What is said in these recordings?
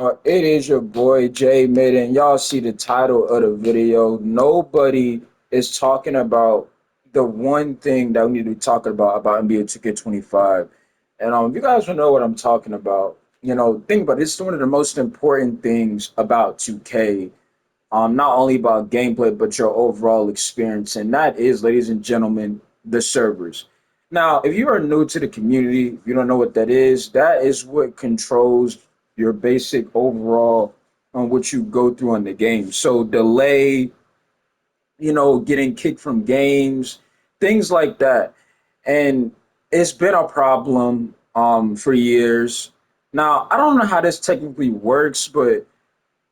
It is your boy Jay Midden. Y'all see the title of the video. Nobody is talking about the one thing that we need to be talking about NBA 2K25. And if you guys don't know what I'm talking about, think about it. It's one of the most important things about 2K. Not only about gameplay, but your overall experience. And that is, ladies and gentlemen, the servers. Now, if you are new to the community, if you don't know what that is what controls your basic overall on what you go through on the game. So delay, getting kicked from games, things like that. And it's been a problem for years. Now, I don't know how this technically works, but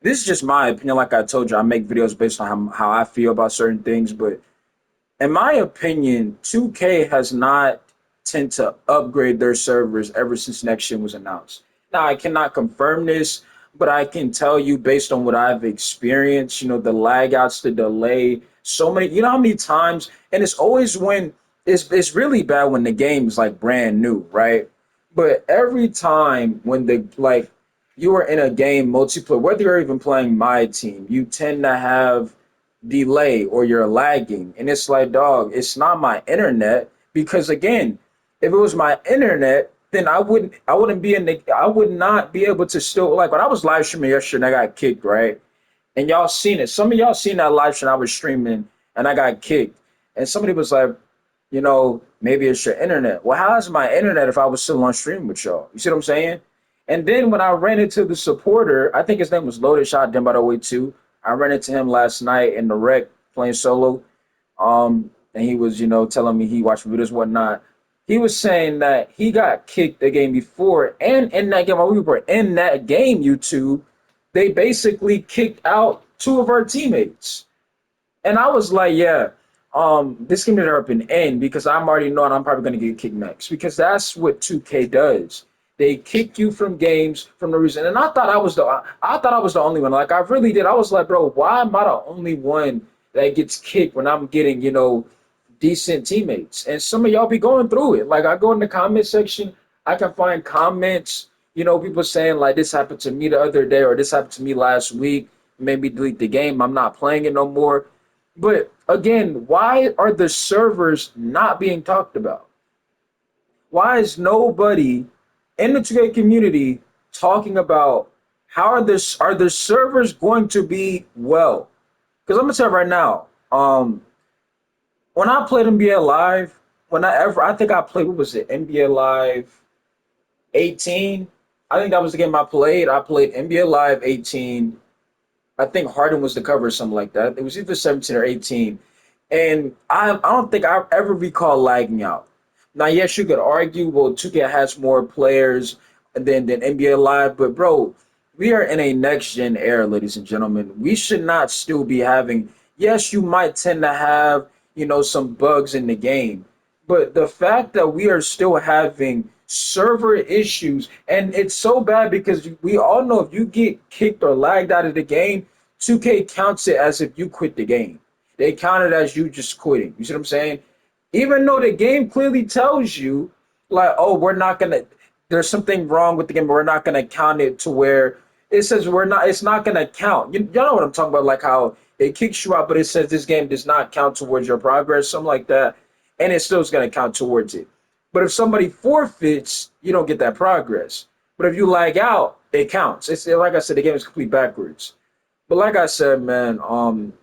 this is just my opinion. Like I told you, I make videos based on how I feel about certain things. But in my opinion, 2K has not tend to upgrade their servers ever since next gen was announced. Now, I cannot confirm this, but I can tell you based on what I've experienced, the lag outs, the delay, so many, how many times, and it's always when it's really bad when the game is like brand new, right? But every time when the like you are in a game multiplayer, whether you're even playing my team, you tend to have delay or you're lagging. And it's like, dog, it's not my internet because again, if it was my internet, then I wouldn't be in the I would not be able to still like when I was live streaming yesterday and I got kicked, right? And y'all seen it. Some of y'all seen that live stream I was streaming and I got kicked. And somebody was like, maybe it's your internet. Well, how is my internet if I was still on stream with y'all? You see what I'm saying? And then when I ran into the supporter, I think his name was Loaded Shot, then by the way, too. I ran into him last night in the rec playing solo. And he was, telling me he watched videos, whatnot. He was saying that he got kicked the game before, and in that game, while we were in that game, YouTube, they basically kicked out two of our teammates. And I was like, yeah, this can never up and end because I'm already knowing I'm probably going to get kicked next because that's what 2K does. They kick you from games from the reason. And I thought I was the only one. Like I really did. I was like, bro, why am I the only one that gets kicked when I'm getting, decent teammates? And some of y'all be going through it. Like I go in the comment section, I can find comments, people saying like this happened to me the other day or this happened to me last week. Maybe delete the game. I'm not playing it no more. But again, why are the servers not being talked about? Why is nobody in the 2K community talking about how are the servers going to be well? Because I'm gonna tell you right now, when I played NBA Live, I think I played what was it, NBA Live 18. I think that was the game I played. I played NBA Live 18. I think Harden was the cover or something like that. It was either 17 or 18. And I don't think I ever recall lagging out. Now, yes, you could argue, well, 2K has more players than NBA Live, but bro, we are in a next gen era, ladies and gentlemen. We should not still be having, yes, you might tend to have, some bugs in the game, but the fact that we are still having server issues, and it's so bad because we all know if you get kicked or lagged out of the game, 2K counts it as if you quit the game. They count it as you just quitting. You see what I'm saying? Even though the game clearly tells you, like, oh, we're not gonna. There's something wrong with the game. But we're not gonna count it to where it says we're not. It's not gonna count. You know what I'm talking about? Like how it kicks you out, but it says this game does not count towards your progress, something like that, and it still is gonna count towards it. But if somebody forfeits, you don't get that progress. But if you lag out, it counts. It's like I said, the game is complete backwards. But like I said, man,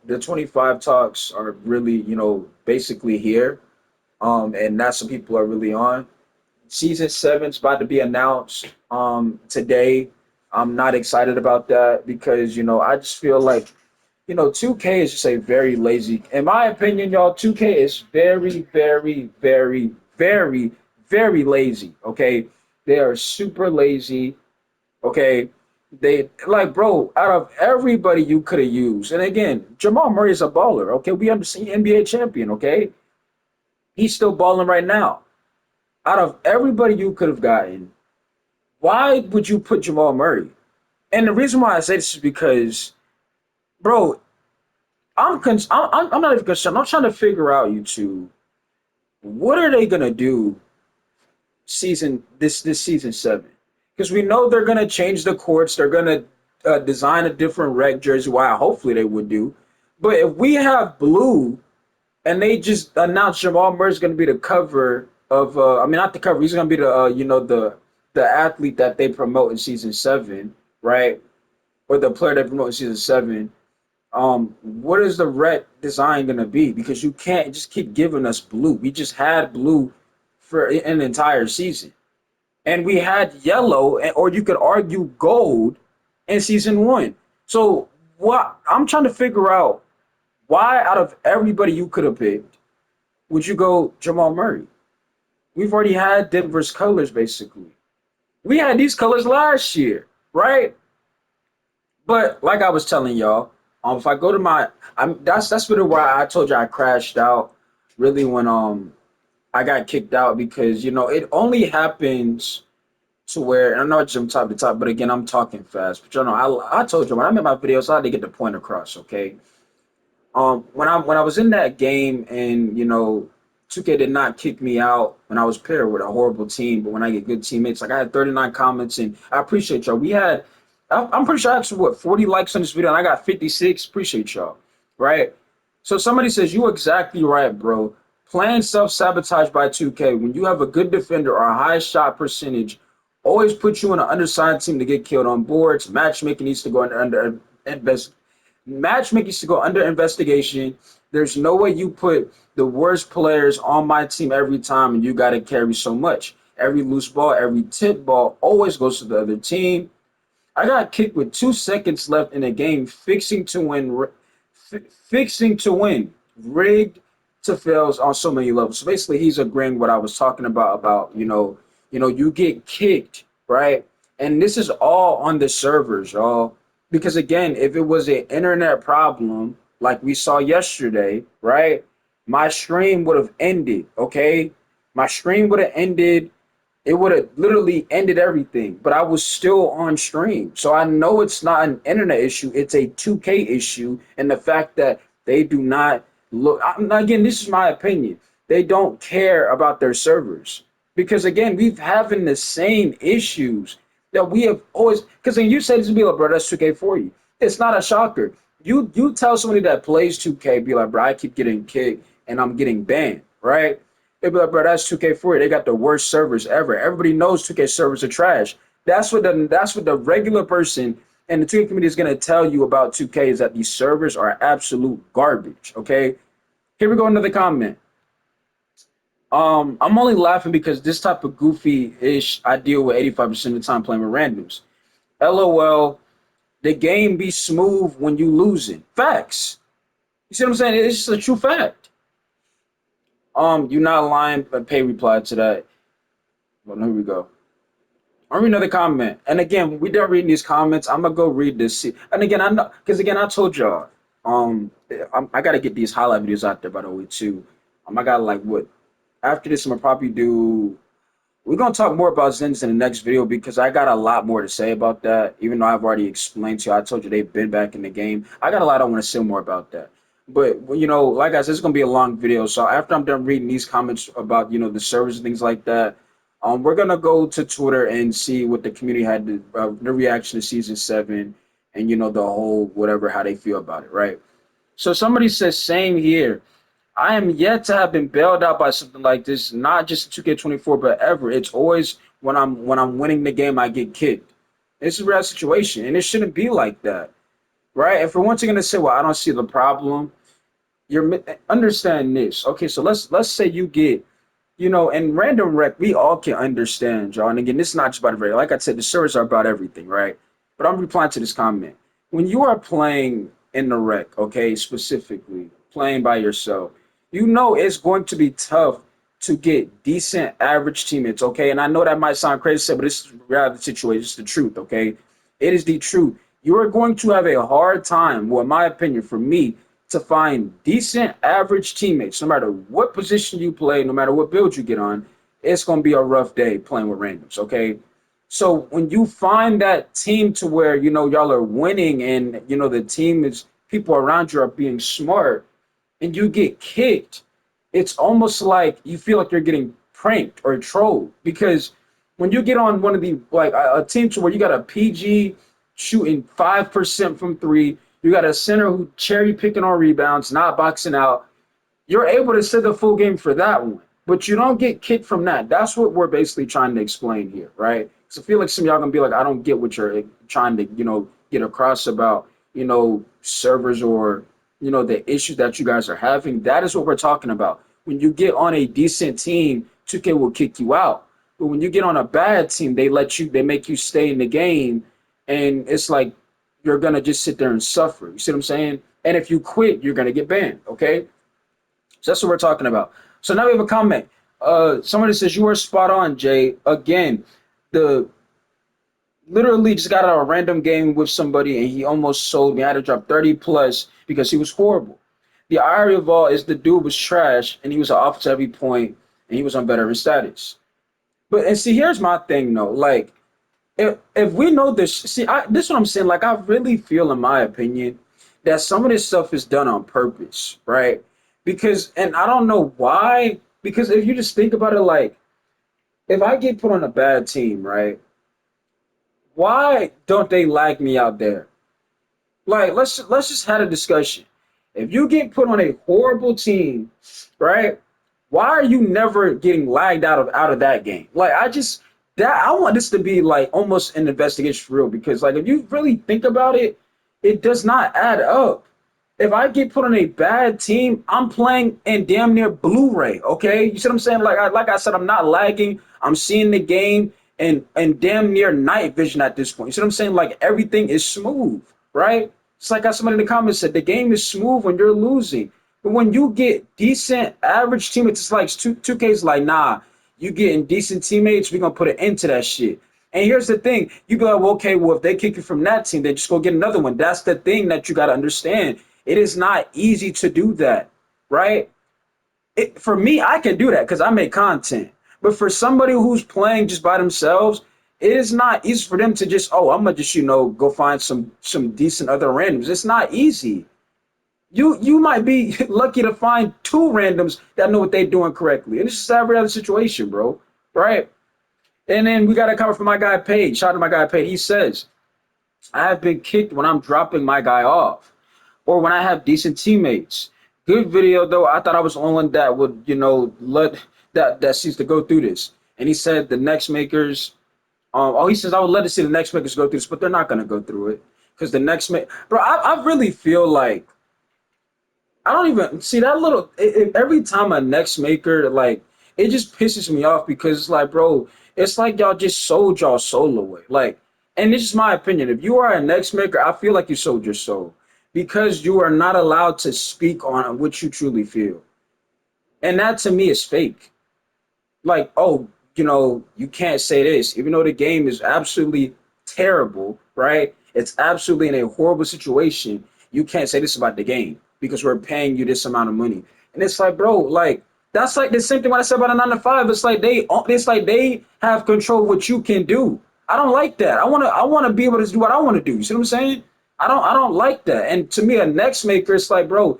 the 25 talks are really, basically here. And that's what people are really on. Season seven's about to be announced today. I'm not excited about that because, I just feel like, 2K is just a very lazy, in my opinion, y'all, 2K is very, very, very, very, very lazy. Okay. They are super lazy. Okay. They like, bro, out of everybody you could have used, and again, Jamal Murray is a baller. Okay. We understand NBA champion. Okay. He's still balling right now. Out of everybody you could have gotten, why would you put Jamal Murray? And the reason why I say this is because, bro, I'm not even concerned. I'm trying to figure out you two. What are they gonna do this season 7? Because we know they're gonna change the courts. They're gonna design a different rec jersey. Why? Hopefully they would do. But if we have blue and they just announced Jamal Murray's going to be the cover of, I mean, not the cover. He's going to be the, the athlete that they promote in season 7, right? Or the player they promote in season 7. What is the red design going to be? Because you can't just keep giving us blue. We just had blue for an entire season, and we had yellow, or you could argue gold in season 1. So what I'm trying to figure out, why out of everybody you could have picked would you go Jamal Murray? We've already had Denver's colors basically. We had these colors last year, right? But like I was telling y'all, if I go to my, that's really why I told you I crashed out. Really, when I got kicked out, because it only happens to where, and I know it's from top to top, but again, I'm talking fast. But I told you when I made my videos, I had to get the point across. Okay, when I was in that game, and 2K did not kick me out when I was paired with a horrible team, but when I get good teammates, like I had 39 comments, and I appreciate y'all. I'm pretty sure I actually 40 likes on this video, and I got 56. Appreciate y'all, right? So somebody says you exactly right, bro. Playing self-sabotage by 2K when you have a good defender or a high shot percentage always puts you in an undersized team to get killed on boards. Matchmaking needs to go under invest. Matchmaking needs to go under investigation. There's no way you put the worst players on my team every time, and you got to carry so much. Every loose ball, every tip ball always goes to the other team. I got kicked with 2 seconds left in the game, fixing to win, rigged to fails on so many levels. So basically, he's agreeing what I was talking about you get kicked, right? And this is all on the servers, y'all. Because again, if it was an internet problem like we saw yesterday, right? My stream would have ended, okay? My stream would have ended. It would have literally ended everything, but I was still on stream. So I know it's not an internet issue, it's a 2K issue. And the fact that they do not look, again, this is my opinion, they don't care about their servers. Because again, we've having the same issues that we have always, because when you say this, be like, bro, that's 2K for you. It's not a shocker. You tell somebody that plays 2K, be like, bro, I keep getting kicked and I'm getting banned, right? They'd be like, bro, that's 2K40. They got the worst servers ever. Everybody knows 2K servers are trash. That's what the regular person and the 2K community is gonna tell you about 2K, is that these servers are absolute garbage. Okay. Here we go, another comment. I'm only laughing because this type of goofy ish I deal with 85% of the time playing with randoms. LOL, the game be smooth when you losing. Facts. You see what I'm saying? It's just a true fact. You're not lying, but pay reply to that. Well, here we go. I'll read another comment. And again, we done reading these comments. I'm gonna go read this. And again, I know, because again, I told y'all, I gotta get these highlight videos out there by the way too. I gotta like what after this, I'm gonna probably do. We're gonna talk more about Zens in the next video because I got a lot more to say about that. Even though I've already explained to you, I told you they've been back in the game. I got a lot I want to say more about that. But like I said, it's gonna be a long video. So after I'm done reading these comments about the servers and things like that, we're gonna go to Twitter and see what the community had the reaction to season 7, and the whole whatever how they feel about it, right? So somebody says same here. I am yet to have been bailed out by something like this, not just 2K24, but ever. It's always when I'm winning the game, I get kicked. It's a real situation, and it shouldn't be like that, right? If we're once again to say, well, I don't see the problem, understand this. Okay, so let's say you get, in random rec, we all can understand, y'all. And again, this is not just about the radio. Like I said, the servers are about everything, right? But I'm replying to this comment. When you are playing in the rec, okay, specifically playing by yourself, it's going to be tough to get decent average teammates, okay? And I know that might sound crazy, but this is reality situation. It's the truth, okay? It is the truth. You are going to have a hard time, well, in my opinion, for me, to find decent average teammates, no matter what position you play, no matter what build you get on. It's going to be a rough day playing with randoms, okay? So when you find that team to where, y'all are winning, and, the team is, people around you are being smart, and you get kicked, it's almost like you feel like you're getting pranked or trolled. Because when you get on one of the, like a team to where you got a PG shooting 5% from three. You got a center who cherry picking on rebounds, not boxing out. You're able to sit the full game for that one, but you don't get kicked from that. That's what we're basically trying to explain here, right? So I feel like some of y'all gonna be like, I don't get what you're trying to, get across about, servers or, the issues that you guys are having. That is what we're talking about. When you get on a decent team, 2K will kick you out. But when you get on a bad team, they make you stay in the game, and it's like you're gonna just sit there and suffer. You see what I'm saying? And if you quit, you're gonna get banned. Okay, so that's what we're talking about. So now we have a comment. Somebody says you are spot on, Jay. Again, the literally just got out of a random game with somebody and he almost sold me. I had to drop 30 plus because he was horrible. The irony of all is the dude was trash and he was an offensive every point and he was on veteran status. But and see, here's my thing though. Like, if we know this, this is what I'm saying. Like, I really feel, in my opinion, that some of this stuff is done on purpose, right? Because, and I don't know why. Because if you just think about it, like, if I get put on a bad team, right? Why don't they like me out there? Like, let's just have a discussion. If you get put on a horrible team, right? Why are you never getting lagged out of that game? Like, I want this to be like almost an investigation for real, because like if you really think about it, it does not add up. If I get put on a bad team, I'm playing in damn near Blu-ray. Okay, you see what I'm saying? Like I said, I'm not lagging. I'm seeing the game and damn near night vision at this point. You see what I'm saying? Like everything is smooth, right? It's like how somebody in the comments said, the game is smooth when you're losing. But when you get decent average teammates, it's like 2K's like, nah, you getting decent teammates, we're gonna put an end to that shit. And here's the thing, you be like, well, okay, well, if they kick you from that team, then just go get another one. That's the thing that you gotta understand. It is not easy to do that, right? For me, I can do that because I make content. But for somebody who's playing just by themselves, it is not easy for them to just, oh, I'm gonna just, go find some decent other randoms. It's not easy. You might be lucky to find two randoms that know what they're doing correctly. And it's just every other situation, bro. Right? And then we got to cover for my guy Paige. Shout out to my guy Paige. He says, I have been kicked when I'm dropping my guy off or when I have decent teammates. Good video though. I thought I was the only one that would, let that sees to go through this. And he said the next makers, he says I would let to see the next makers go through this, but they're not gonna go through it. Because the next bro, I really feel like I don't even see that little. Every time a next maker, like, it just pisses me off because it's like, bro, it's like y'all just sold y'all soul away. Like, and this is my opinion. If you are a next maker, I feel like you sold your soul because you are not allowed to speak on what you truly feel. And that to me is fake. Like, oh, you can't say this, even though the game is absolutely terrible, right? It's absolutely in a horrible situation. You can't say this about the game because we're paying you this amount of money. And it's like, bro, like that's like the same thing what I said about a 9 to 5. It's like they have control of what you can do. I don't like that. I wanna be able to do what I want to do. You see what I'm saying? I don't like that. And to me, a next maker, it's like, bro,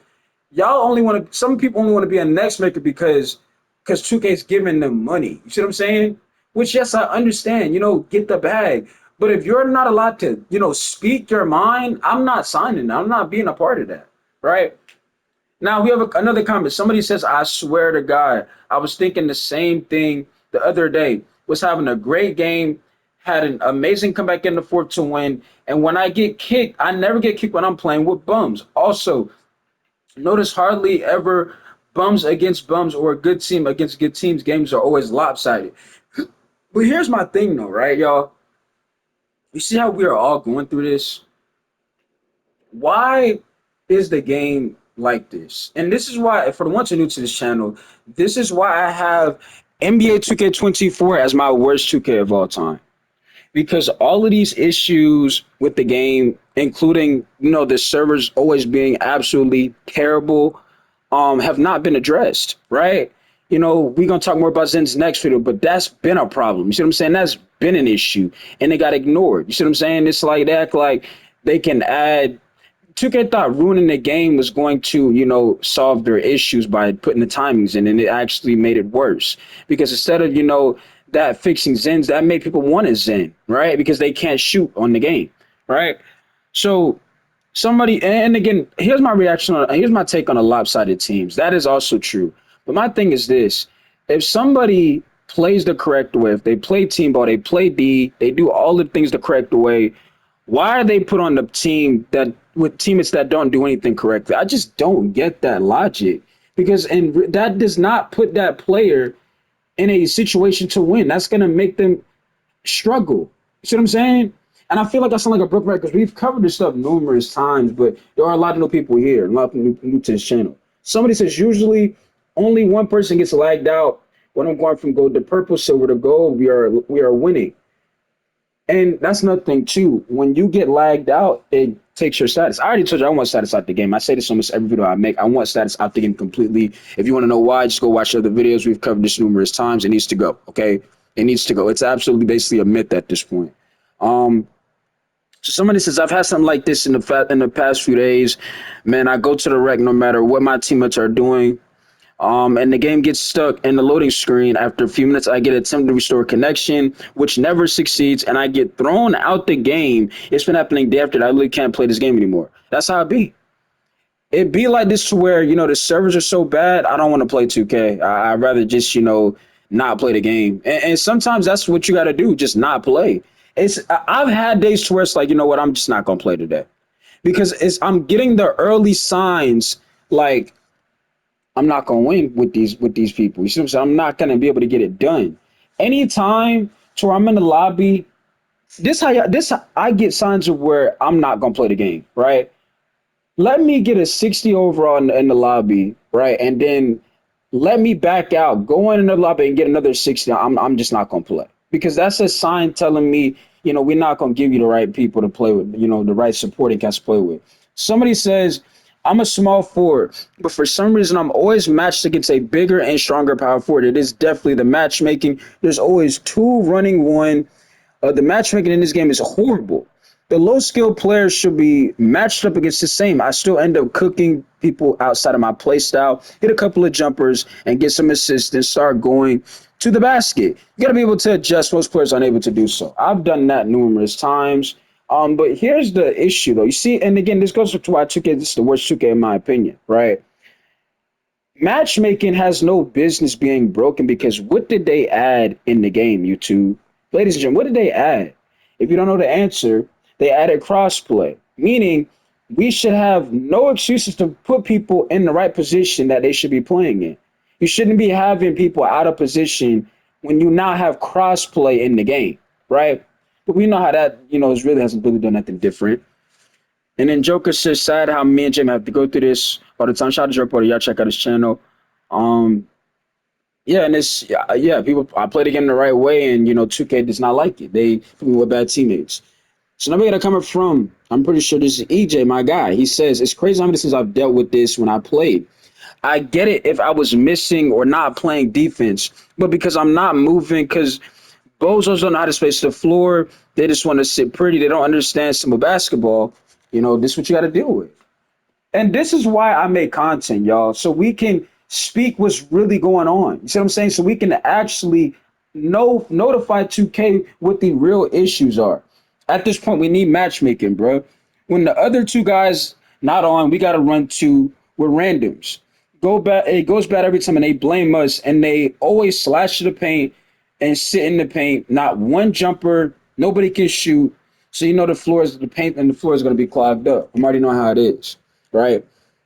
some people only want to be a next maker because 2K is giving them money. You see what I'm saying? Which, yes, I understand, get the bag. But if you're not allowed to, speak your mind, I'm not signing. I'm not being a part of that, right? Now we have another comment. Somebody says, I swear to God, I was thinking the same thing the other day. Was having a great game, had an amazing comeback in the fourth to win. And when I get kicked, I never get kicked when I'm playing with bums. Also, notice hardly ever bums against bums or a good team against good teams. Games are always lopsided. But here's my thing though, right, y'all? You see how we are all going through this? Why is the game like this? And this is why, for the ones who are new to this channel, this is why I have NBA 2K24 as my worst 2K of all time. Because all of these issues with the game, including, the servers always being absolutely terrible, have not been addressed, right? We're going to talk more about Zen's next video, but that's been a problem. You see what I'm saying? That's been an issue, and it got ignored. You see what I'm saying? It's like they act like they can add. 2K thought ruining the game was going to, solve their issues by putting the timings in, and it actually made it worse. Because instead of, that fixing Zens, that made people want a Zen, right? Because they can't shoot on the game, right? So somebody, and again, here's my reaction on, here's my take on the lopsided teams. That is also true. But my thing is this: if somebody plays the correct way, if they play team ball, they play D, they do all the things the correct way, why are they put on the team that with teammates that don't do anything correctly? I just don't get that logic because and that does not put that player in a situation to win. That's gonna make them struggle. You see what I'm saying? And I feel like I sound like a broken record because we've covered this stuff numerous times, but there are a lot of new people here, a lot of new to this channel. Somebody says usually only one person gets lagged out when I'm going from gold to purple, silver to gold. We are winning. And that's another thing too. When you get lagged out, it takes your status. I already told you I want status out the game. I say this almost every video I make. I want status out the game completely. If you want to know why, just go watch other videos. We've covered this numerous times. It needs to go. Okay, it needs to go. It's absolutely basically a myth at this point. Um, so somebody says I've had something like this in the past few days. Man, I go to the rec no matter what my teammates are doing. And the game gets stuck in the loading screen. After a few minutes, I get an attempt to restore connection, which never succeeds, and I get thrown out the game. It's been happening day after day. I really can't play this game anymore. That's how it be. It be like this to where, the servers are so bad, I don't want to play 2K. I'd rather just, not play the game. And sometimes that's what you got to do, just not play. I've had days to where it's like, you know what, I'm just not going to play today. Because I'm getting the early signs like, I'm not gonna win with these people. You see what I'm saying? I'm not gonna be able to get it done. Anytime to where I'm in the lobby, I get signs of where I'm not gonna play the game, right? Let me get a 60 overall in the lobby, right? And then let me back out, go in the lobby and get another 60. I'm just not gonna play. Because that's a sign telling me, we're not gonna give you the right people to play with, the right supporting cast to play with. Somebody says, I'm a small forward, but for some reason I'm always matched against a bigger and stronger power forward. It is definitely the matchmaking. There's always two running one. The matchmaking in this game is horrible. The low skill players should be matched up against the same. I still end up cooking people outside of my play style, hit a couple of jumpers, and get some assists, and start going to the basket. You got to be able to adjust. Most players aren't able to do so. I've done that numerous times. But here's the issue, though. You see, and again, this goes to why 2K, this is the worst 2K in my opinion, right? Matchmaking has no business being broken because what did they add in the game, YouTube? Ladies and gentlemen, what did they add? If you don't know the answer, they added crossplay, meaning we should have no excuses to put people in the right position that they should be playing in. You shouldn't be having people out of position when you now have crossplay in the game, right? But we know how that, is really hasn't really done nothing different. And then Joker says, sad how me and Jim have to go through this all the time. Shout out to Joe Porter. Y'all check out his channel. Um, yeah, and yeah, people, I play the game the right way, and 2K does not like it. They put me with bad teammates. So now we gotta come from. I'm pretty sure this is EJ, my guy. He says it's crazy how many times I've dealt with this when I played. I get it if I was missing or not playing defense, but because I'm not moving, because bozos don't know how to space the floor, they just want to sit pretty. They don't understand simple basketball. This is what you got to deal with. And this is why I make content, y'all, so we can speak what's really going on. You see what I'm saying? So we can actually notify 2K what the real issues are. At this point, we need matchmaking, bro. When the other two guys not on, we got to run two. We're randoms. Go back. It goes bad every time, and they blame us, and they always slash to the paint and sit in the paint. Not one jumper. Nobody can shoot. So the paint and the floor is going to be clogged up. I'm already knowing how it is, right?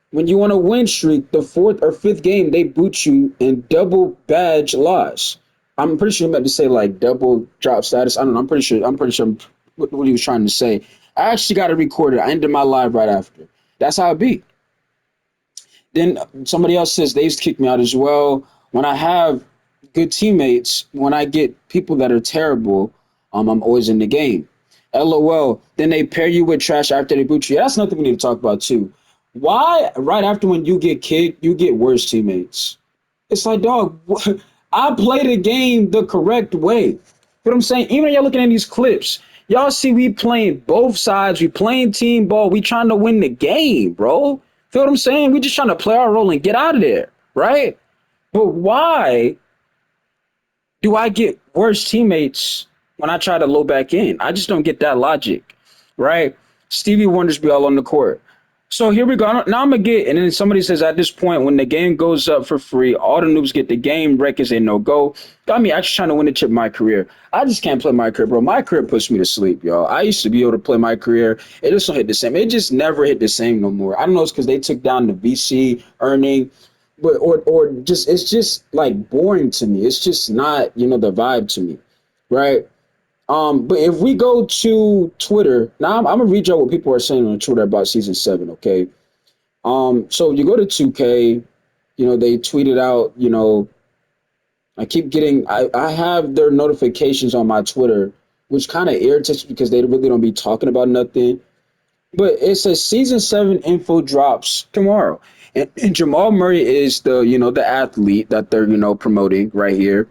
When you want a win streak, the fourth or fifth game, they boot you in double badge loss. I'm pretty sure he meant to say like double drop status. I don't know. I'm pretty sure what he was trying to say. I actually got it recorded. I ended my live right after. That's how it be. Then somebody else says they've kicked me out as well. When I have good teammates, when I get people that are terrible, I'm always in the game. LOL. Then they pair you with trash after they boot you. Yeah, that's nothing we need to talk about too. Why right after when you get kicked, you get worse teammates? It's like, dog, I play the game the correct way. You know what I'm saying? Even when y'all looking at these clips, y'all see we playing both sides. We playing team ball. We trying to win the game, bro. Feel what I'm saying? We just trying to play our role and get out of there, right? But why do I get worse teammates when I try to load back in? I just don't get that logic, right? Stevie Wonder's be all on the court. So here we go. Now I'm gonna get, and then somebody says at this point when the game goes up for free, all the noobs get the game. Records they no go. Got me actually trying to win the chip in my career. I just can't play my career, bro. My career puts me to sleep, y'all. I used to be able to play my career. It just don't hit the same. It just never hit the same no more. I don't know. It's because they took down the VC earning, but or just it's just like boring to me. It's just not the vibe to me, right? But if we go to Twitter, now I'm gonna read y'all what people are saying on Twitter about season 7, okay? So you go to 2K, they tweeted out, I keep getting I have their notifications on my Twitter, which kind of irritates me because they really don't be talking about nothing. But it says season 7 info drops tomorrow. And Jamal Murray is the athlete that they're, promoting right here.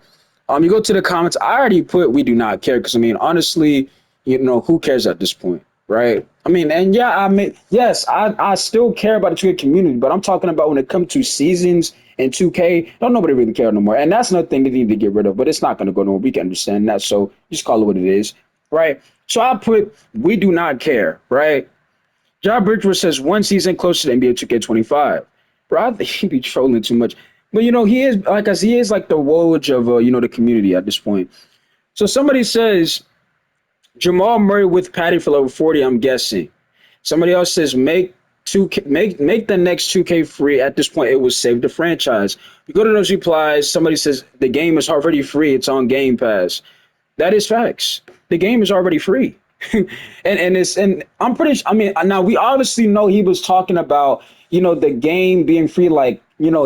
You go to the comments. I already put we do not care because I mean honestly, who cares at this point, right? I mean, and yeah, I mean, yes, I still care about the 2K community, but I'm talking about when it comes to seasons and 2K, don't nobody really care no more. And that's another thing they need to get rid of, but it's not going to go nowhere. We can understand that, so just call it what it is, right? So I put we do not care, right? John Bridgewood says one season closer to NBA 2K25. Bro, I think he be trolling too much. But he is like as he is like the Woj of the community at this point. So somebody says Jamal Murray with Patty for level 40. I'm guessing. Somebody else says make 2K make the next 2K free. At this point, it will save the franchise. You go to those replies. Somebody says the game is already free. It's on Game Pass. That is facts. The game is already free. and I'm pretty I mean now we obviously know he was talking about the game being free like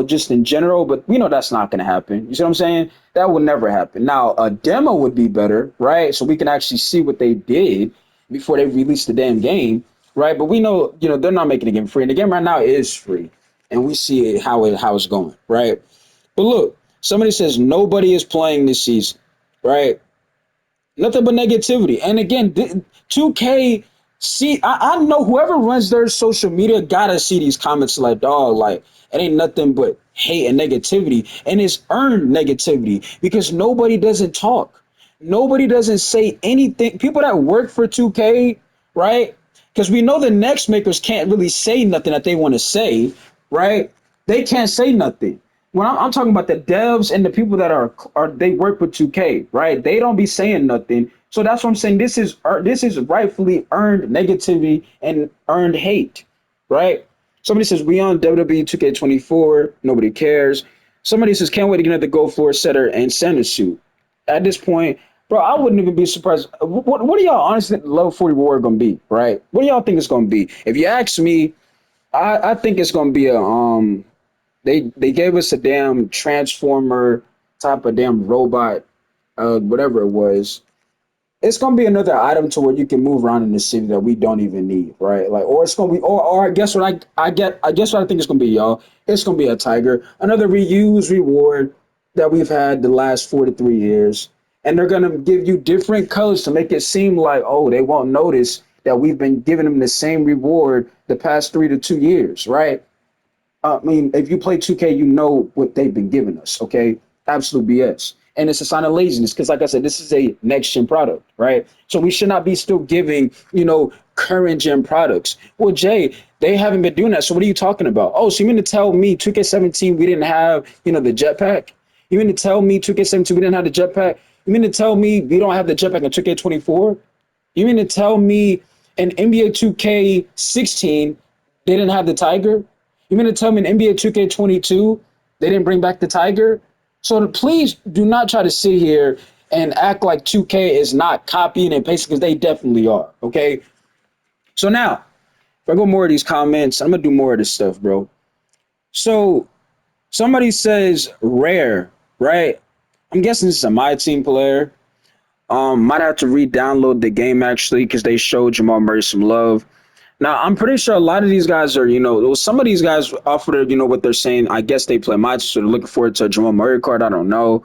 just in general, but we know that's not going to happen. You see what I'm saying? That will never happen. Now a demo would be better, right? So we can actually see what they did before they release the damn game, right? But we know they're not making the game free, and the game right now is free, and we see how it's going, right? But look, somebody says nobody is playing this season, right? Nothing but negativity. And again, 2K, see, I know whoever runs their social media gotta see these comments like, dog, like, it ain't nothing but hate and negativity. And it's earned negativity because nobody doesn't talk. Nobody doesn't say anything. People that work for 2K, right? Because we know the next makers can't really say nothing that they want to say, right? They can't say nothing. When I'm talking about the devs and the people that are they work with 2K, right? They don't be saying nothing. So that's what I'm saying. This is rightfully earned negativity and earned hate, right? Somebody says we on WWE 2K24. Nobody cares. Somebody says can't wait to get another gold floor setter and center suit. At this point, bro, I wouldn't even be surprised. What do y'all honestly think the level 40 reward gonna be, right? What do y'all think it's gonna be? If you ask me, I think it's gonna be a they gave us a damn transformer type of damn robot, whatever it was. It's gonna be another item to where you can move around in the city that we don't even need, right? Like, or it's gonna be, or I guess what I guess what I think it's gonna be, y'all. It's gonna be a tiger, another reuse reward that we've had the last 4 to 3 years, and they're gonna give you different colors to make it seem like, oh, they won't notice that we've been giving them the same reward the past 3 to 2 years, right? I mean, if you play 2K, you know what they've been giving us, okay? Absolute BS. And it's a sign of laziness because, like I said, this is a next gen product, right? So we should not be still giving, current gen products. Well, Jay, they haven't been doing that. So what are you talking about? Oh, so you mean to tell me 2K17 we didn't have, the jetpack? You mean to tell me 2K17 we didn't have the jetpack? You mean to tell me we don't have the jetpack in 2K24? You mean to tell me in NBA 2K16 they didn't have the tiger? You mean to tell me in NBA 2K22 they didn't bring back the tiger? So please do not try to sit here and act like 2K is not copying and pasting because they definitely are. Okay. So now, if I go more of these comments, I'm gonna do more of this stuff, bro. So somebody says rare, right? I'm guessing this is a my team player. Might have to re-download the game actually because they showed Jamal Murray some love. Now, I'm pretty sure a lot of these guys are, some of these guys offered, what they're saying. I guess they play my, so they're looking forward to a Jamal Murray card. I don't know.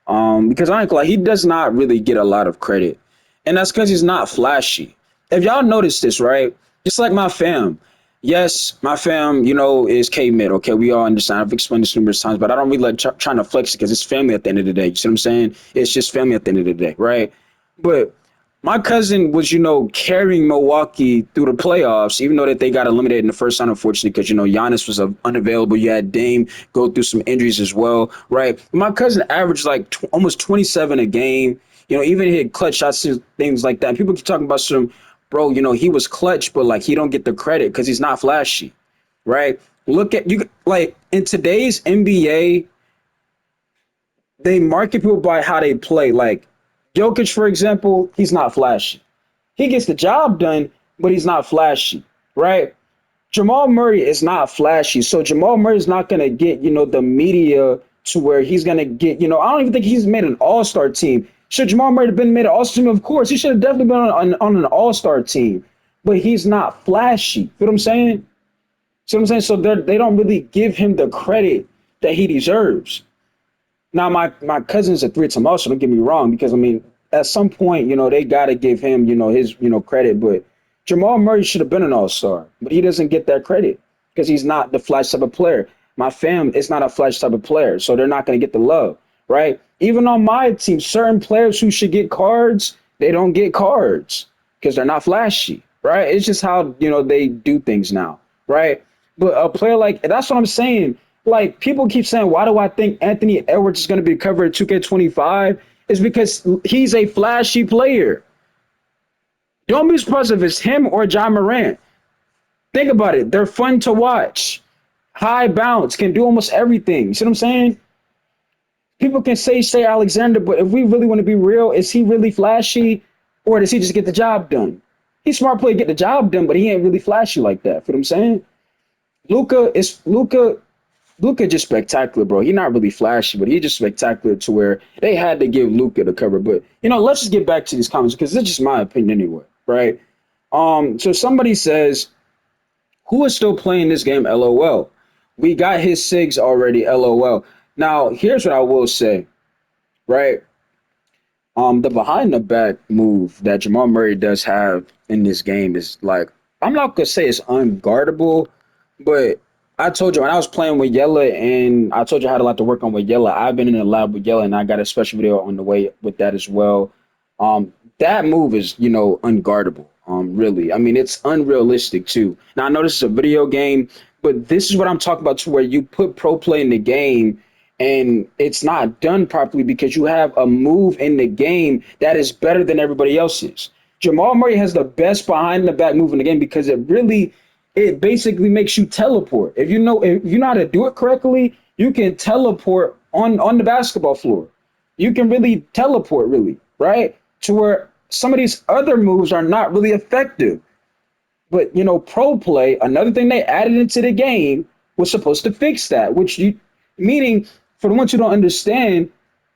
Because I ain't gonna lie, he does not really get a lot of credit. And that's because he's not flashy. If y'all notice this, right? Just like my fam. Yes, my fam, is K-Mid, okay? We all understand. I've explained this numerous times, but I don't really like trying to flex it because it's family at the end of the day. You see what I'm saying? It's just family at the end of the day, right? But My cousin was, carrying Milwaukee through the playoffs, even though that they got eliminated in the first round, unfortunately, because Giannis was unavailable. You had Dame go through some injuries as well, right? My cousin averaged like almost 27 a game. Even hit clutch shots, things like that. People keep talking about some, bro. He was clutch, but like he don't get the credit because he's not flashy, right? Look at you like in today's NBA, they market people by how they play. Like Jokic, for example, he's not flashy. He gets the job done, but he's not flashy, right? Jamal Murray is not flashy. So Jamal Murray is not going to get, the media to where he's going to get, I don't even think he's made an all-star team. Should Jamal Murray have been made an all-star team? Of course. He should have definitely been on an all-star team. But he's not flashy. You know what I'm saying? See what I'm saying? So they don't really give him the credit that he deserves. Now, my cousin's a three-time All-Star, don't get me wrong, because I mean, at some point, they got to give him, his, credit. But Jamal Murray should have been an All-Star, but he doesn't get that credit because he's not the flash type of player. My fam is not a flash type of player, so they're not going to get the love, right? Even on my team, certain players who should get cards, they don't get cards because they're not flashy, right? It's just how they do things now, right? But a player like that's what I'm saying. Like people keep saying, why do I think Anthony Edwards is going to be covered at 2K25? Is because he's a flashy player. Don't be surprised if it's him or John Morant. Think about it. They're fun to watch. High bounce, can do almost everything. You see what I'm saying? People can say Alexander, but if we really want to be real, is he really flashy or does he just get the job done? He's smart player, get the job done, but he ain't really flashy like that. You know what I'm saying? Luca just spectacular, bro. He's not really flashy, but he's just spectacular to where they had to give Luca the cover. But let's just get back to these comments because this is just my opinion anyway, right? So somebody says, who is still playing this game? LOL. We got his SIGs already, LOL. Now, here's what I will say, right? The behind the back move that Jamal Murray does have in this game is like, I'm not gonna say it's unguardable, but I told you when I was playing with Yella and I told you I had a lot to work on with Yella. I've been in the lab with Yella and I got a special video on the way with that as well. That move is, unguardable. Really. I mean, it's unrealistic too. Now I know this is a video game, but this is what I'm talking about to where you put pro play in the game and it's not done properly because you have a move in the game that is better than everybody else's. Jamal Murray has the best behind the back move in the game because it basically makes you teleport. If you know how to do it correctly, you can teleport on the basketball floor. You can really teleport, really, right? To where some of these other moves are not really effective. But pro play, another thing they added into the game was supposed to fix that, meaning for the ones who don't understand,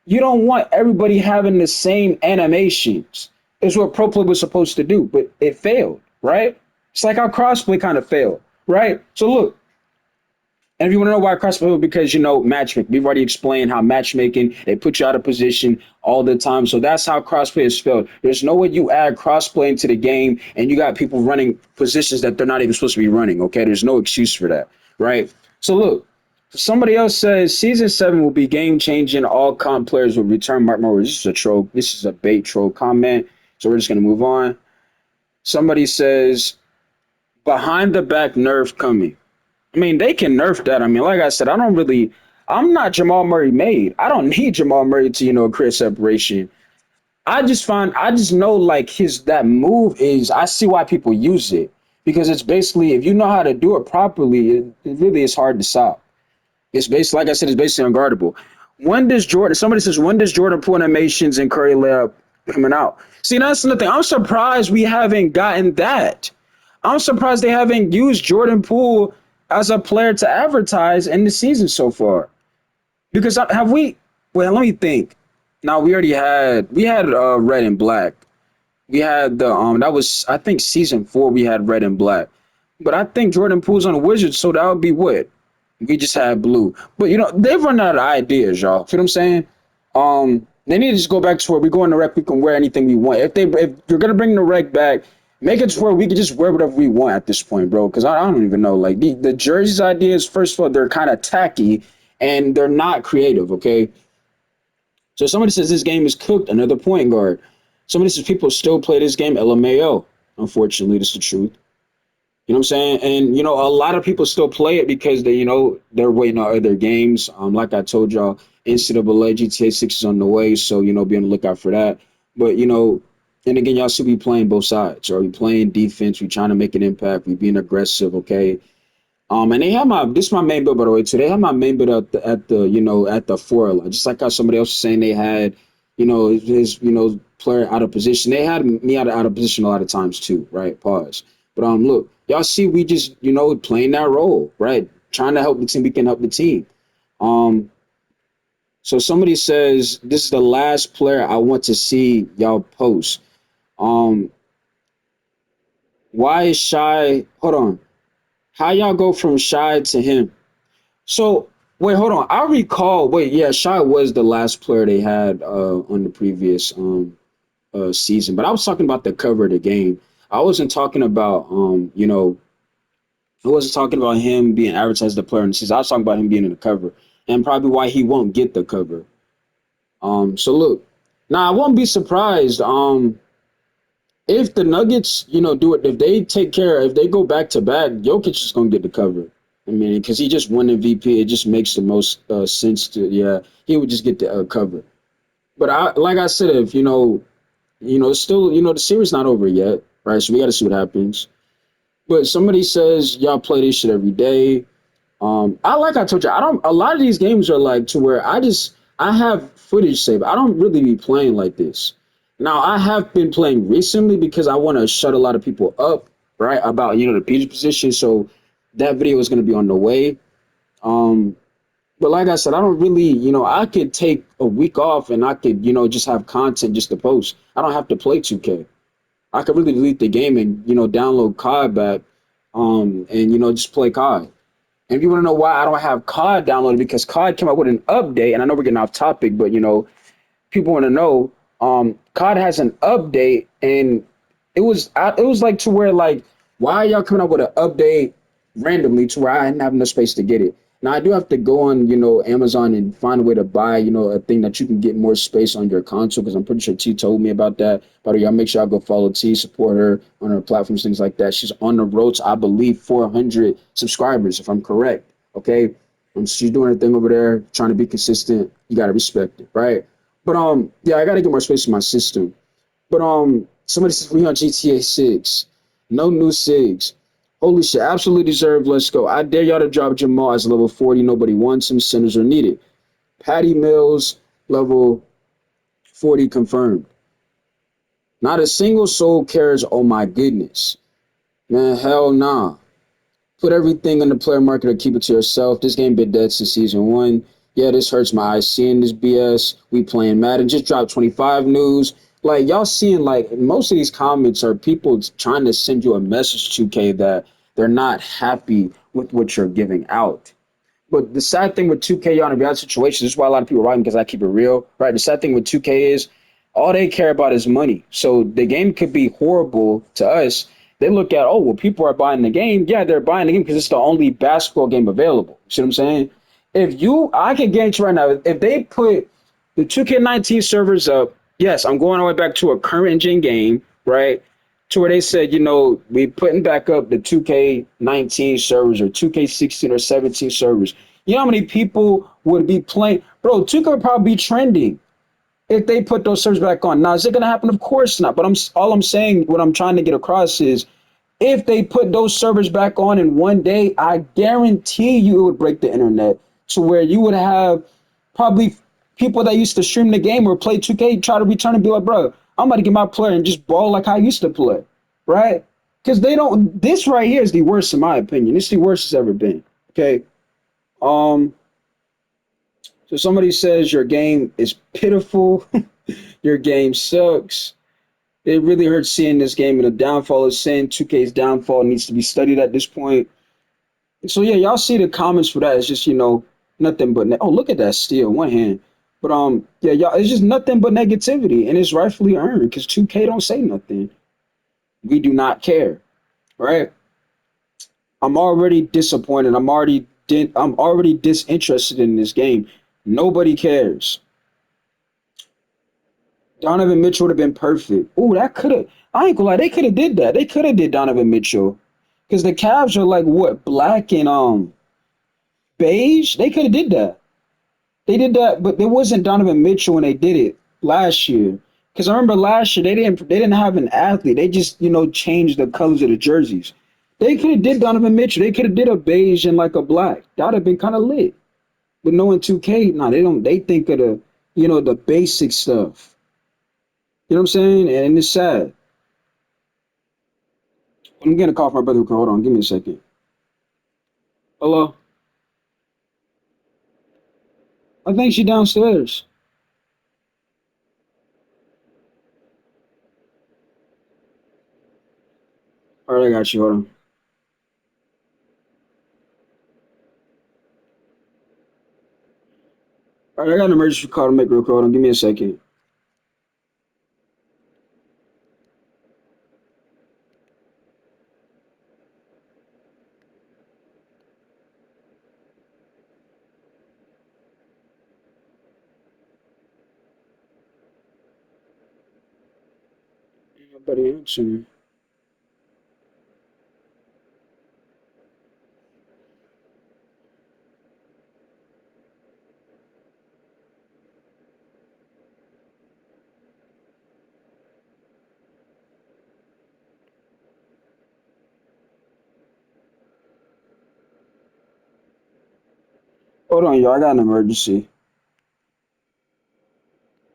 you don't want everybody having the same animations. Is what pro play was supposed to do, but it failed, right? It's like how crossplay kind of failed, right? So look, and if you want to know why crossplay failed, because matchmaking. We've already explained how matchmaking they put you out of position all the time. So that's how crossplay is failed. There's no way you add crossplay into the game and you got people running positions that they're not even supposed to be running. Okay, there's no excuse for that, right? So look, somebody else says season 7 will be game changing. All comp players will return. Mark Morris. This is a troll. This is a bait troll comment. So we're just gonna move on. Somebody says behind the back nerf coming. I mean, they can nerf that. I mean, like I said, I'm not Jamal Murray made. I don't need Jamal Murray to, create separation. I just know like that move is, I see why people use it because it's basically, if you know how to do it properly, it really is hard to stop. It's basically, like I said, it's basically unguardable. Somebody says, when does Jordan pull animations and Curry layup coming out? See, that's the thing. I'm surprised we haven't gotten that. I'm surprised they haven't used Jordan Poole as a player to advertise in the season so far. Because have we? Well, let me think. Now we had red and black. We had the that was I think season 4 we had red and black. But I think Jordan Poole's on the Wizards, so that would be what we just had blue. But they've run out of ideas, y'all. See what I'm saying? They need to just go back to where we go in the rec, we can wear anything we want. If you're gonna bring the rec back, make it to where we can just wear whatever we want at this point, bro. Because I don't even know. Like the jerseys ideas, first of all, they're kind of tacky and they're not creative. Okay. So somebody says this game is cooked. Another point guard. Somebody says people still play this game. LMAO. Unfortunately, this is the truth. You know what I'm saying? And a lot of people still play it because they're waiting on other games. Like I told y'all, NCAA GTA 6 is on the way, so be on the lookout for that. But and again, y'all see we playing both sides. Are we playing defense? We trying to make an impact. We being aggressive, okay? And they have this is my main build by the way too. They have my main build at the four a lot. Just like how somebody else was saying they had, his player out of position. They had me out of position a lot of times too, right? Pause. But look, y'all see we just playing that role, right? Trying to help the team, we can help the team. Um, so somebody says this is the last player I want to see y'all post. Um, why is Shy? Hold on. How y'all go from Shy to him? So wait, hold on. I recall. Wait, yeah, Shy was the last player they had on the previous season, but I was talking about the cover of the game. I wasn't talking about I wasn't talking about him being advertised as the player in the season. I was talking about him being in the cover, and probably why he won't get the cover. So look, now I won't be surprised. If the Nuggets, do it, if they take care, if they go back to back, Jokic is gonna get the cover. I mean, because he just won MVP, it just makes the most sense to, yeah, he would just get the cover. But like I said, if it's still, the series not over yet, right? So we got to see what happens. But somebody says y'all play this shit every day. Like I told you, I don't. A lot of these games are like to where I have footage saved. I don't really be playing like this. Now I have been playing recently because I want to shut a lot of people up, right? About the PG position. So that video is going to be on the way. Um, but like I said, I don't really, I could take a week off and I could, just have content just to post. I don't have to play 2K. I could really delete the game and download COD back, and just play COD. And if you want to know why I don't have COD downloaded, because COD came out with an update, and I know we're getting off topic, but people want to know. COD has an update, and it was like to where like why are y'all coming up with an update randomly to where I didn't have enough space to get it. Now I do have to go on Amazon and find a way to buy a thing that you can get more space on your console because I'm pretty sure T told me about that. But y'all make sure y'all go follow T, support her on her platforms, things like that. She's on the road to I believe 400 subscribers if I'm correct. Okay, she's doing her thing over there, trying to be consistent. You gotta respect it, right? But yeah, I gotta get more space in my system. But somebody says we on GTA 6. No new SIGs. Holy shit, absolutely deserved. Let's go. I dare y'all to drop Jamal as level 40. Nobody wants him. Centers are needed. Patty Mills, level 40 confirmed. Not a single soul cares. Oh my goodness. Man, hell nah. Put everything in the player market or keep it to yourself. This game been dead since season one. Yeah, this hurts my eyes seeing this BS. We playing Madden. Just dropped 25 news. Like y'all seeing like most of these comments are people trying to send you a message 2K that they're not happy with what you're giving out. But the sad thing with 2K on a reality situation, this is why a lot of people are writing because I keep it real, right? The sad thing with 2K is all they care about is money. So the game could be horrible to us. They look at, oh, well, people are buying the game. Yeah, they're buying the game because it's the only basketball game available. See what I'm saying? I can guarantee right now, if they put the 2K19 servers up, yes, I'm going all the way back to a current gen game, right? To where they said, we putting back up the 2K19 servers or 2K16 or 17 servers. You know how many people would be playing? Bro, 2K would probably be trending if they put those servers back on. Now, is it going to happen? Of course not. But all I'm saying, what I'm trying to get across is if they put those servers back on in one day, I guarantee you it would break the internet to where you would have probably people that used to stream the game or play 2K try to return and be like, bro, I'm about to get my player and just ball like I used to play, right? Because they don't. This right here is the worst in my opinion. It's the worst it's ever been. Okay. Um. So somebody says your game is pitiful. Your game sucks. It really hurts seeing this game in a downfall. Is saying 2K's downfall needs to be studied at this point. So yeah, y'all see the comments for that. It's just nothing but oh look at that steal one hand. But yeah y'all it's just nothing but negativity and it's rightfully earned because 2K don't say nothing. We do not care, right? I'm already disappointed. I'm already disinterested in this game. Nobody cares. Donovan Mitchell would have been perfect. Oh, that could have. I ain't gonna lie. They could have did that. They could have did Donovan Mitchell because the Cavs are like what black and beige. They could have did that. They did that, but it wasn't Donovan Mitchell when they did it last year. Because I remember last year they didn't have an athlete. They just changed the colors of the jerseys. They could have did Donovan Mitchell. They could have did a beige and like a black. That'd have been kind of lit. But knowing 2K, nah, they don't. They think of the basic stuff. You know what I'm saying? And it's sad. I'm getting a call from my brother. Hold on, give me a second. Hello. I think she downstairs. All right, I got you. Hold on. All right, I got an emergency call to make real quick. Hold on, give me a second. Ain't nobody answering. Hold on, y'all. I got an emergency.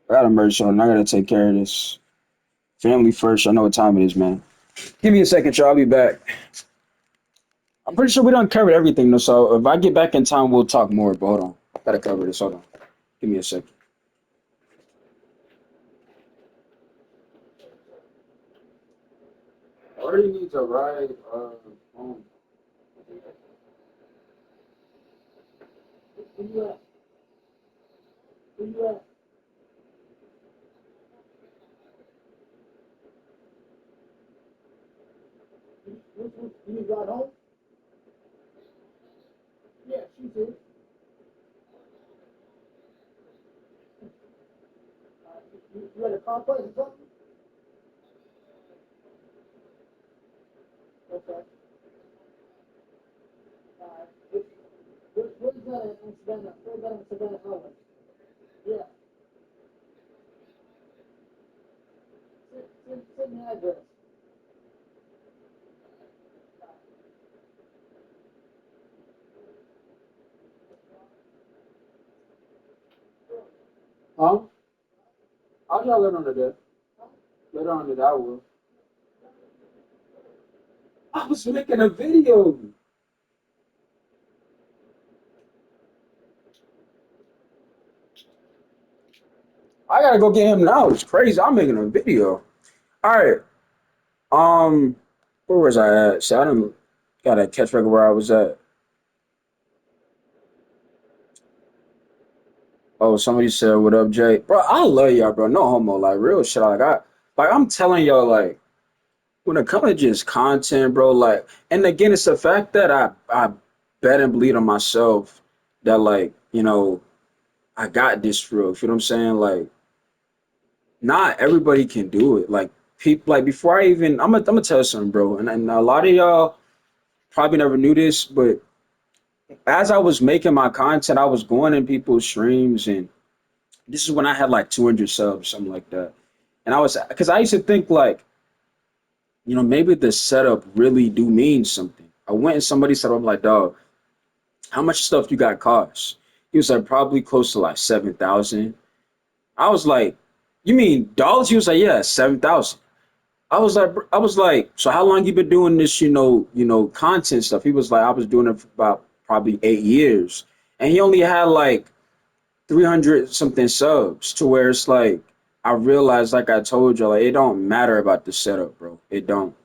I got an emergency. Hold on. I gotta take care of this. Family first. I know what time it is, man. Give me a second, y'all. I'll be back. I'm pretty sure we done covered everything, though. So if I get back in time, we'll talk more. But hold on. Gotta cover this. Hold on. Give me a second. Already needs a ride home. You got home? Yeah, she did. You had a complex or something? Okay. Where's that in Savannah? Where's that in Savannah, Illinois? Yeah. Send the address. Huh? I'll try later on today. Later on today, I will. I was making a video. I gotta go get him now. It's crazy. I'm making a video. All right. Um, where was I at? So I didn't gotta catch back where I was at. Oh, somebody said, "What up, Jay?" Bro, I love y'all, bro. No homo, like real shit. I'm telling y'all, like when it comes to just content, bro. Like, and again, it's the fact that I bet and believe on myself that like I got this for real. You know what I'm saying? Like, not everybody can do it. Like people, like before I even, I'm gonna tell you something, bro. And a lot of y'all probably never knew this, but as I was making my content, I was going in people's streams, and this is when I had like 200 subs, something like that. And I was, because I used to think like, maybe the setup really do mean something. I went and somebody said, I'm like, dog, how much stuff you got cost? He was like, probably close to like 7,000. I was like, you mean dollars? He was like, yeah, 7,000. I was like, so how long you been doing this, content stuff? He was like, I was doing it for about probably 8 years. And he only had like 300 something subs to where it's like, I realized, like I told you, like, it don't matter about the setup, bro. It don't.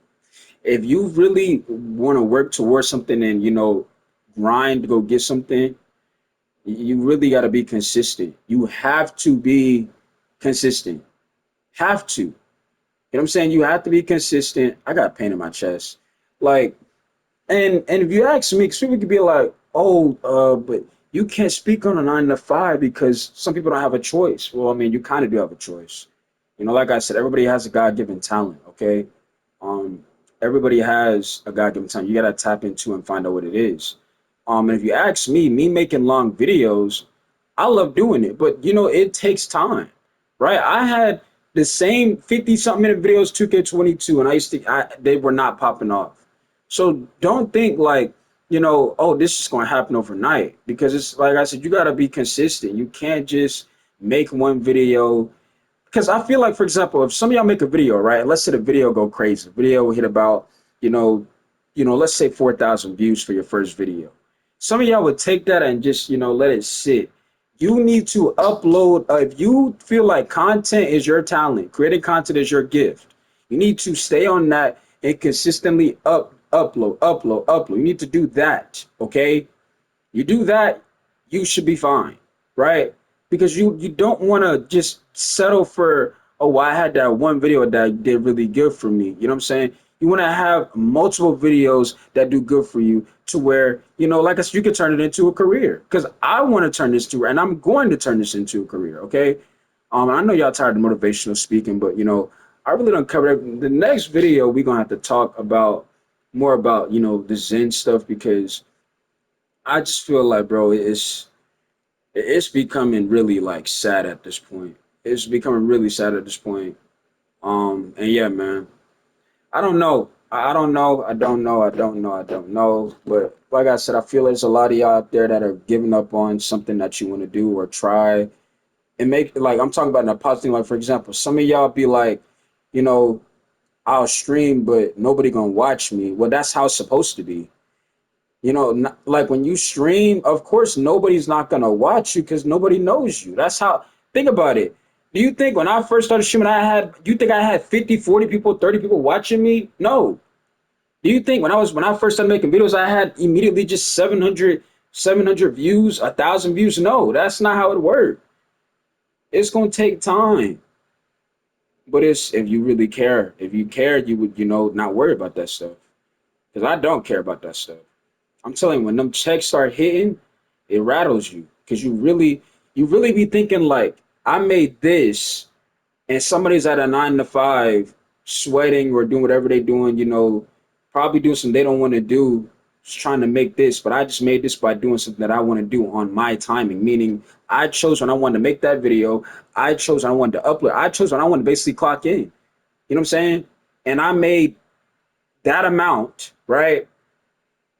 If you really want to work towards something and, grind to go get something, you really got to be consistent. You have to be consistent. Have to. You know what I'm saying? You have to be consistent. I got pain in my chest. Like, and if you ask me, because people could be like, oh, but you can't speak on a 9 to 5 because some people don't have a choice. Well, I mean, you kind of do have a choice. Like I said, everybody has a God-given talent, okay? Um, Everybody has a God-given talent. You gotta tap into and find out what it is. And if you ask me making long videos, I love doing it, but it takes time, right? I had the same 50 something minute videos 2K22, and they were not popping off. So don't think like, oh, this is going to happen overnight, because it's like I said, you got to be consistent. You can't just make one video, because I feel like, for example, if some of y'all make a video, right? Let's say the video go crazy. The video hit about, you know, let's say 4,000 views for your first video. Some of y'all would take that and just, let it sit. You need to upload. If you feel like content is your talent, creating content is your gift, you need to stay on that and consistently upload. You need to do that, okay? You do that, you should be fine, right? Because you don't want to just settle for, oh, well, I had that one video that did really good for me. You know what I'm saying? You want to have multiple videos that do good for you, to where, like I said, you can turn it into a career. Because I want to turn this to, and I'm going to turn this into a career, okay? I know y'all tired of motivational speaking, but I really don't cover it. The next video we're gonna have to talk about more about the Zen stuff, because I just feel like, bro, it's becoming really like sad at this point. It's becoming really sad at this point. And yeah, man, I don't know. I don't know. I don't know. I don't know. I don't know. But like I said, I feel there's a lot of y'all out there that are giving up on something that you want to do or try and make, like, I'm talking about in a positive thing. Like, for example, some of y'all be like, you know, I'll stream, but nobody gonna watch me. Well, that's how it's supposed to be. Like when you stream, of course, nobody's not going to watch you because nobody knows you. That's how, think about it. Do you think when I first started streaming, you think I had 50, 40 people, 30 people watching me? No. Do you think when I first started making videos, I had immediately just 700 views, 1,000 views? No, that's not how it worked. It's going to take time. But it's, if you really care, if you care, you would, not worry about that stuff. Because I don't care about that stuff. I'm telling you, when them checks start hitting, it rattles you, because you really be thinking like, I made this, and somebody's at a 9 to 5, sweating or doing whatever they doing, probably doing something they don't want to do, just trying to make this, but I just made this by doing something that I want to do on my timing. Meaning, I chose when I wanted to make that video. I chose when I wanted to upload. I chose when I wanted to basically clock in. You know what I'm saying? And I made that amount, right?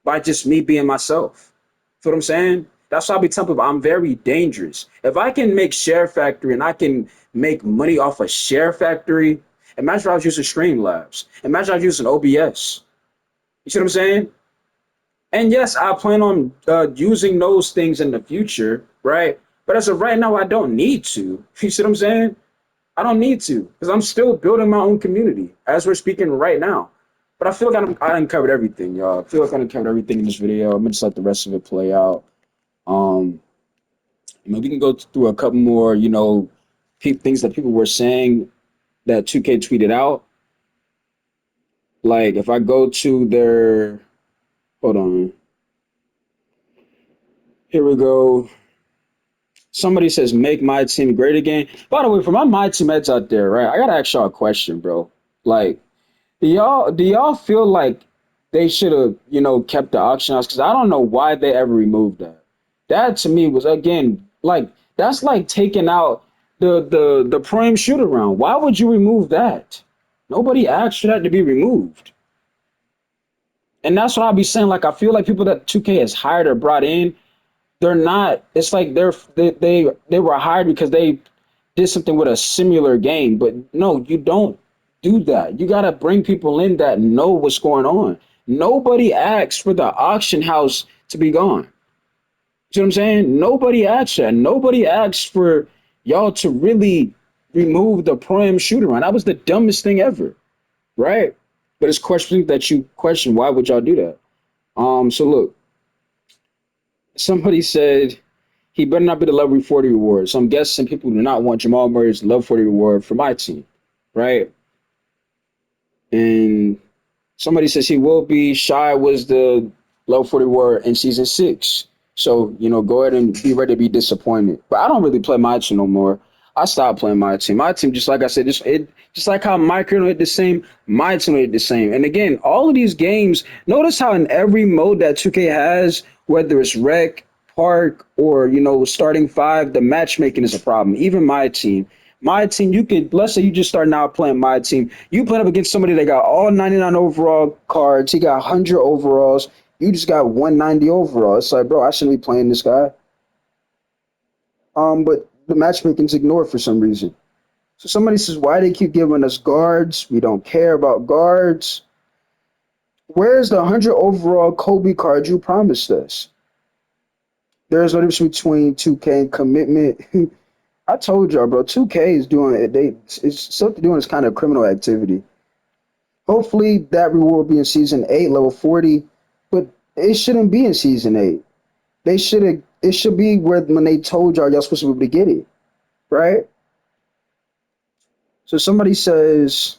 By just me being myself. Feel what I'm saying? That's why I be telling people I'm very dangerous. If I can make Share Factory and I can make money off of Share Factory, imagine if I was using Streamlabs. Imagine I was using OBS. You see what I'm saying? And yes, I plan on using those things in the future, right? But as of right now, I don't need to. You see what I'm saying? I don't need to, because I'm still building my own community as we're speaking right now. But I feel like I uncovered everything, y'all. I feel like I uncovered everything in this video. I'm gonna just let the rest of it play out. Um, we can go through a couple more, things that people were saying that 2K tweeted out. Like if I go to their, hold on, here we go. Somebody says, "Make my team great again." By the way, for my team heads out there, right? I gotta ask y'all a question, bro. Like, do y'all feel like they should have, kept the auction house? Because I don't know why they ever removed that. That to me was, again, like, that's like taking out the prime shoot around. Why would you remove that? Nobody asked for that to be removed. And that's what I'll be saying. Like, I feel like people that 2K has hired or brought in, they're not. It's like they were hired because they did something with a similar game. But no, you don't do that. You gotta bring people in that know what's going on. Nobody asks for the auction house to be gone. See what I'm saying? Nobody asks that. Nobody asks for y'all to really remove the prime shooter on. That was the dumbest thing ever, right? But it's questions that you question. Why would y'all do that? So look, somebody said he better not be the level 40 reward. So I'm guessing people do not want Jamal Murray's level 40 reward for my team, right? And somebody says he will be. Shy was the level 40 reward in season 6. So, go ahead and be ready to be disappointed. But I don't really play my team no more. I stopped playing my team. My team, just like I said, just like how my career hit the same, my team hit the same. And again, all of these games, notice how in every mode that 2K has, whether it's rec, park, or starting five, the matchmaking is a problem. Even my team, you could let's say you just start now playing my team. You playing up against somebody that got all 99 overall cards. He got 100 overalls. You just got 190 overall. It's like, bro, I shouldn't be playing this guy. But the matchmaking's ignored for some reason. So somebody says, why they keep giving us guards? We don't care about guards. Where's the 100 overall Kobe card you promised us? There's no difference between 2K and commitment. I told y'all, bro. 2K is doing it. It's something doing is kind of criminal activity. Hopefully that reward will be in season 8, level 40, but it shouldn't be in season 8. They should have. It should be where when they told y'all supposed to be able to get it, right? So somebody says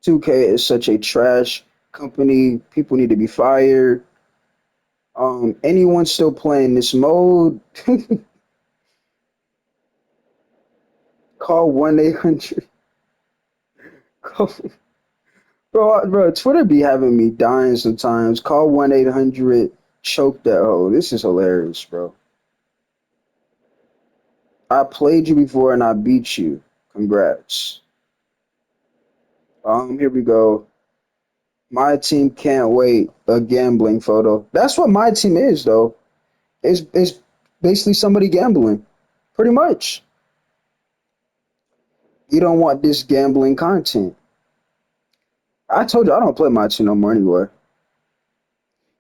2K is such a trash company. People need to be fired. Anyone still playing this mode? Call 1-800. Bro, Twitter be having me dying sometimes. Call 1-800. Choke that hoe. This is hilarious, bro. I played you before and I beat you. Congrats. Here we go. My team can't wait. A gambling photo. That's what my team is, though. It's basically somebody gambling. Pretty much. You don't want this gambling content. I told you I don't play my team no more anyway.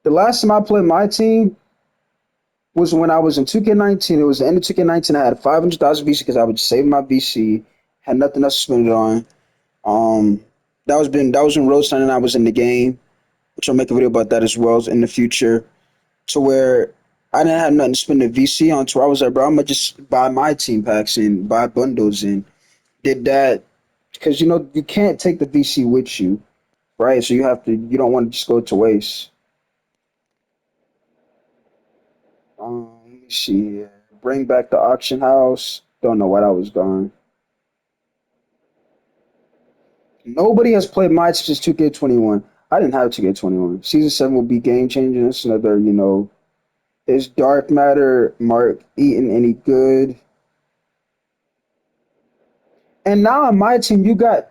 The last time I played my team was when I was in 2K19. It was the end of 2K19. I had 500,000 VC because I would save my VC. Had nothing else to spend it on. Um, that was when Roadstein and I was in the game, which I'll make a video about that as well in the future. To where I didn't have nothing to spend the VC on. To where I was like, bro, I'm gonna just buy my team packs and buy bundles and did that because you can't take the VC with you, right? So you don't want to just go to waste. Let me see here. Bring back the auction house. Don't know why that was gone. Nobody has played my since 2K21. I didn't have 2K21. Season 7 will be game changing. It's another, is Dark Matter Mark eating any good? And now on my team, you got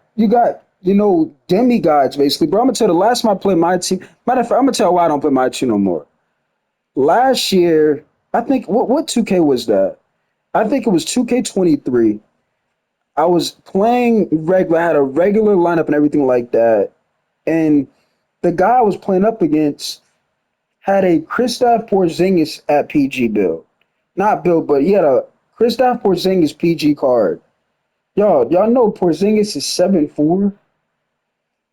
demigods basically. Bro, I'm gonna tell you the last time I played my team. Matter of fact, I'm gonna tell you why I don't play my team no more. Last year, I think what 2K was that? I think it was 2K23. I was playing regular, I had a regular lineup and everything like that. And the guy I was playing up against had a Kristaps Porzingis at PG build. Not build, but he had a Kristaps Porzingis PG card. Y'all know Porzingis is 7'4",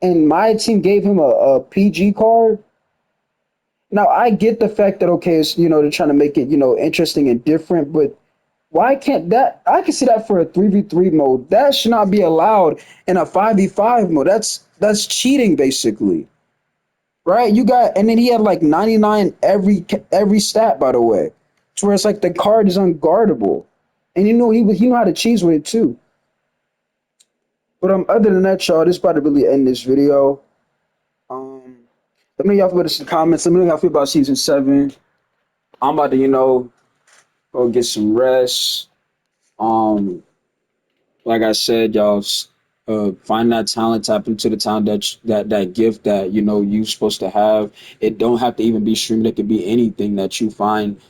and my team gave him a PG card. Now I get the fact that okay, it's they're trying to make it interesting and different, but why can't that? I can see that for a 3v3 mode. That should not be allowed in a 5v5 mode. That's cheating basically, right? You got and then he had like 99 every stat by the way, to where it's like the card is unguardable, and he knew how to cheese with it too. But other than that, y'all, this is about to really end this video. Um, let me know y'all feel about the comments. Let me know how y'all feel about season 7. I'm about to go get some rest. Um, like I said, y'all, find that talent, tap into the talent that gift that you're supposed to have. It don't have to even be streaming. It could be anything that you find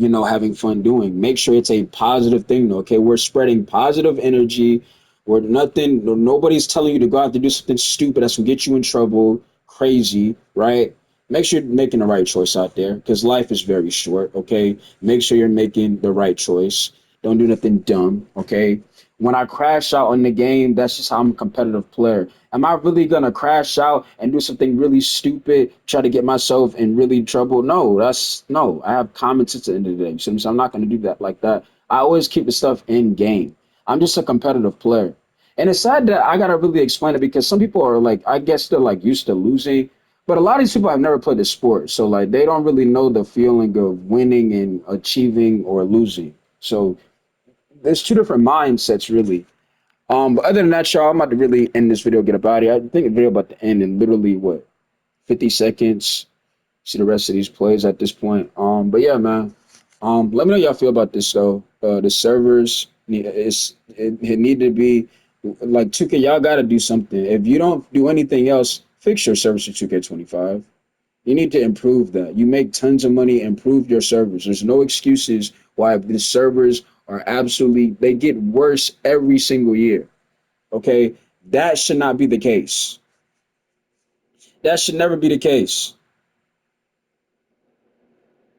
having fun doing. Make sure it's a positive thing, though. Okay, we're spreading positive energy. We're nothing. Nobody's telling you to go out to do something stupid that's gonna get you in trouble, crazy, right? Make sure you're making the right choice out there because life is very short. Okay, make sure you're making the right choice. Don't do nothing dumb. Okay. When I crash out on the game, that's just how I'm a competitive player. Am I really gonna crash out and do something really stupid, try to get myself in really trouble? No, that's no. I have common sense at the end of the day. So I'm not gonna do that like that. I always keep the stuff in game. I'm just a competitive player. And it's sad that I gotta really explain it because some people are like, I guess they're like used to losing, but a lot of these people have never played the sport, so like they don't really know the feeling of winning and achieving or losing. So there's two different mindsets really. But other than that, y'all, I'm about to really end this video, get up out of here. I think the video about to end in literally what 50 seconds. See the rest of these plays at this point. But yeah, man. Let me know how y'all feel about this though. The servers it need to be like 2K. Y'all got to do something. If you don't do anything else, fix your servers for 2K25. You need to improve that. You make tons of money, improve your servers. There's no excuses why the servers are absolutely they get worse every single year. Okay? That should not be the case. That should never be the case.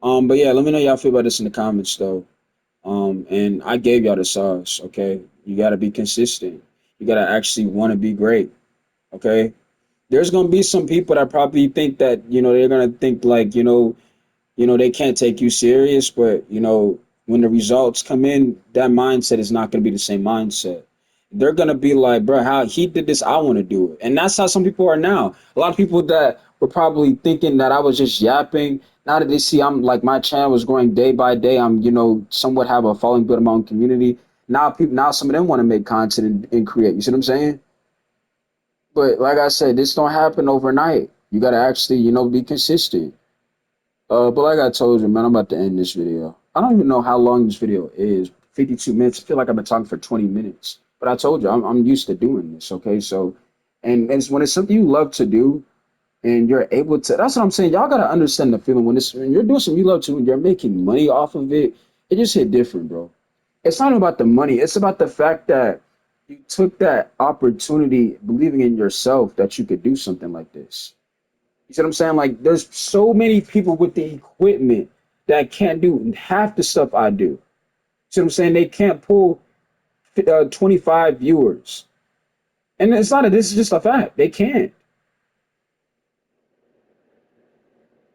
But yeah, let me know y'all feel about this in the comments though. And I gave y'all the sauce, okay? You gotta be consistent. You gotta actually want to be great, okay? There's gonna be some people that probably think that, they're gonna think like, they can't take you serious, but when the results come in, that mindset is not going to be the same mindset. They're going to be like, bro, how he did this, I want to do it. And that's how some people are now. A lot of people that were probably thinking that I was just yapping, now that they see I'm like my channel is growing day by day, I'm, somewhat have a following built in my own community. Now some of them want to make content and create. You see what I'm saying? But like I said, this don't happen overnight. You got to actually, be consistent. But like I told you, man, I'm about to end this video. I don't even know how long this video is. 52 minutes. I feel like I've been talking for 20 minutes. But I told you, I'm used to doing this. Okay, so and it's when it's something you love to do and you're able to. That's what I'm saying. Y'all gotta understand the feeling when you're doing something you love to and you're making money off of it. It just hit different, bro. It's not about the money. It's about the fact that you took that opportunity, believing in yourself that you could do something like this. You see what I'm saying? Like, there's so many people with the equipment that can't do half the stuff I do. See what I'm saying? They can't pull 25 viewers. And it's not this is just a fact. They can't.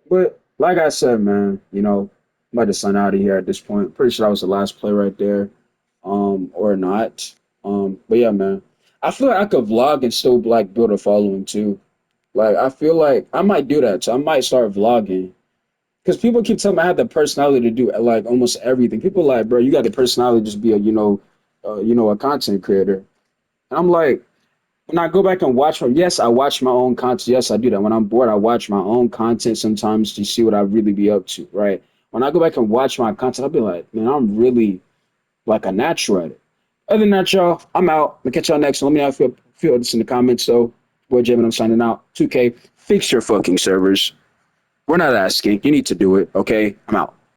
But like I said, man, I'm about to sign out of here at this point. Pretty sure that was the last play right there. Or not. But yeah, man. I feel like I could vlog and still like build a following too. Like I feel like I might do that. So I might start vlogging. Because people keep telling me I have the personality to do like almost everything. People are like, bro, you got the personality to just be a, a content creator. And I'm like, when I go back and watch, yes, I watch my own content. Yes, I do that. When I'm bored, I watch my own content sometimes to see what I really be up to, right? When I go back and watch my content, I'll be like, man, I'm really like a natural at it. Other than that, y'all, I'm out. I'll catch y'all next. Let me know if you feel this in the comments, though. Boy, Jamin, I'm signing out. 2K, fix your fucking servers. We're not asking. You need to do it, okay? I'm out.